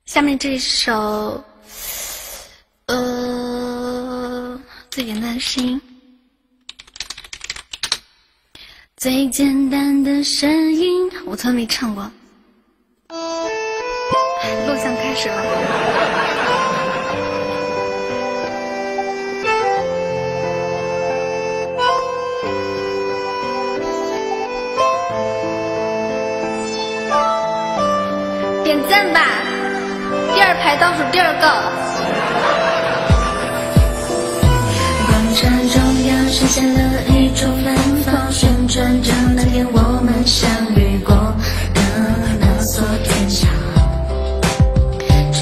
下面这首，最简单的声音，最简单的声音，我从来没唱过。录像开始了。点赞吧，第二排倒数第二个。广场中央实现了一种芬芳，旋转着那天我们相遇过的那座天桥。初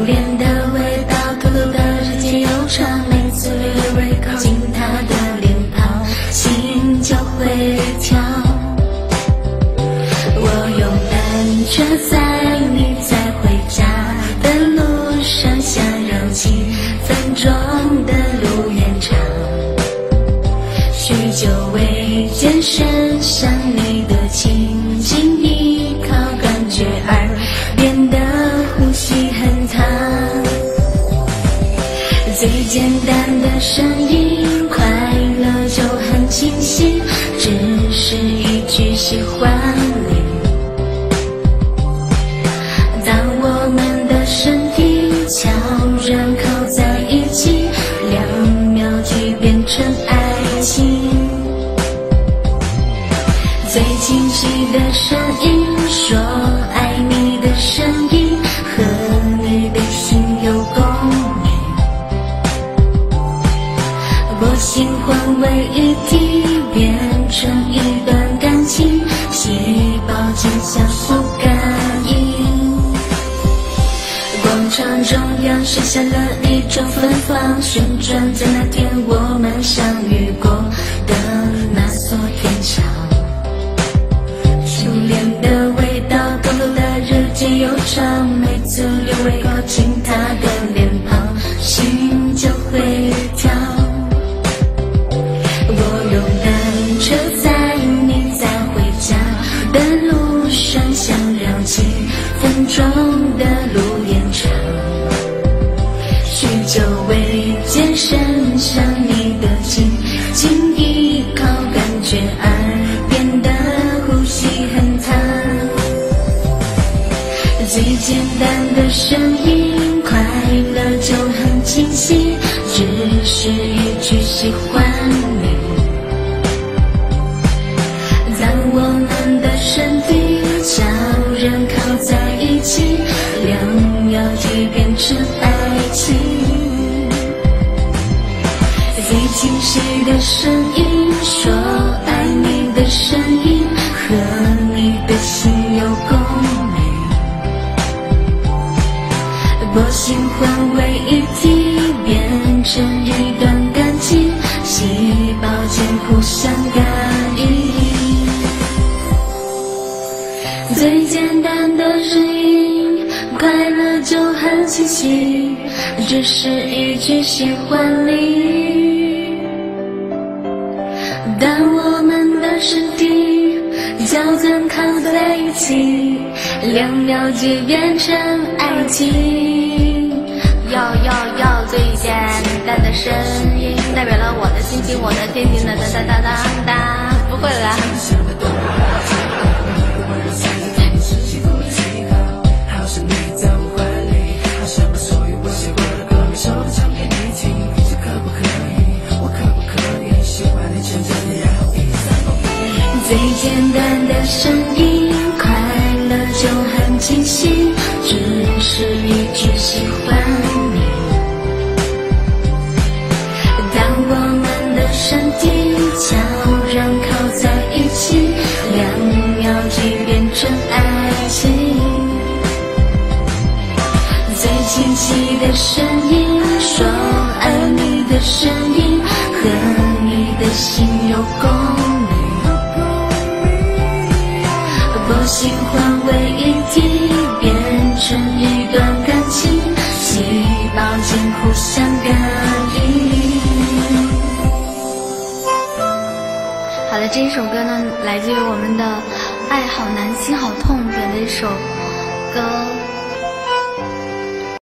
恋的味道，透露的日渐悠长，每次略微靠近他的脸庞，心就会跳。我用单车载你在回家的路上，想让7分钟的路延长。许久未见，身上你的轻轻依靠，感觉耳边的呼吸很烫。最简单的声音，快乐就很清晰，只是一句喜欢你。当我们的身体悄然靠在一起，2秒即变成爱情。最清晰的声音，说爱你的声音，和你的心有共鸣。我心混为一体，变成一段感情，细胞间相互感应。广场中央实现了一种芬芳，旋转在那天我们相遇过的那座天桥。初恋的味道，透露的日渐悠长，每次略微靠近他的脸庞，心就会跳。我用单车载你在回家的路上，想让7分钟的路延长。许久未见，身上你的轻轻依靠，感觉耳边的呼吸很烫。最简单的声音，快乐就很清晰，只是一句喜欢你。当我们的身体悄然靠在一起，2秒即变成爱情。最清晰的声音，说爱你的声音，和你的心有共鸣。我心混为一体，变成一段感情，细胞间互相感应。最简单的声音，快乐就很清晰，只是一句喜欢你。当我们的身体交缠靠在一起，2秒即变成爱情。最简单的声音，代表了我的心情，我的天性的哒哒哒哒哒，不会啦。最简单的声音，快乐就很清晰，只是一句喜欢你。当我们的身体悄然靠在一起，2秒即变成爱情。最清晰的声音，说爱你的声音，和你的心有共鸣。我心混为一体，变成一段感情，细胞间互相感应。好的，这一首歌呢，来自于我们的爱好难心好痛点的一首歌。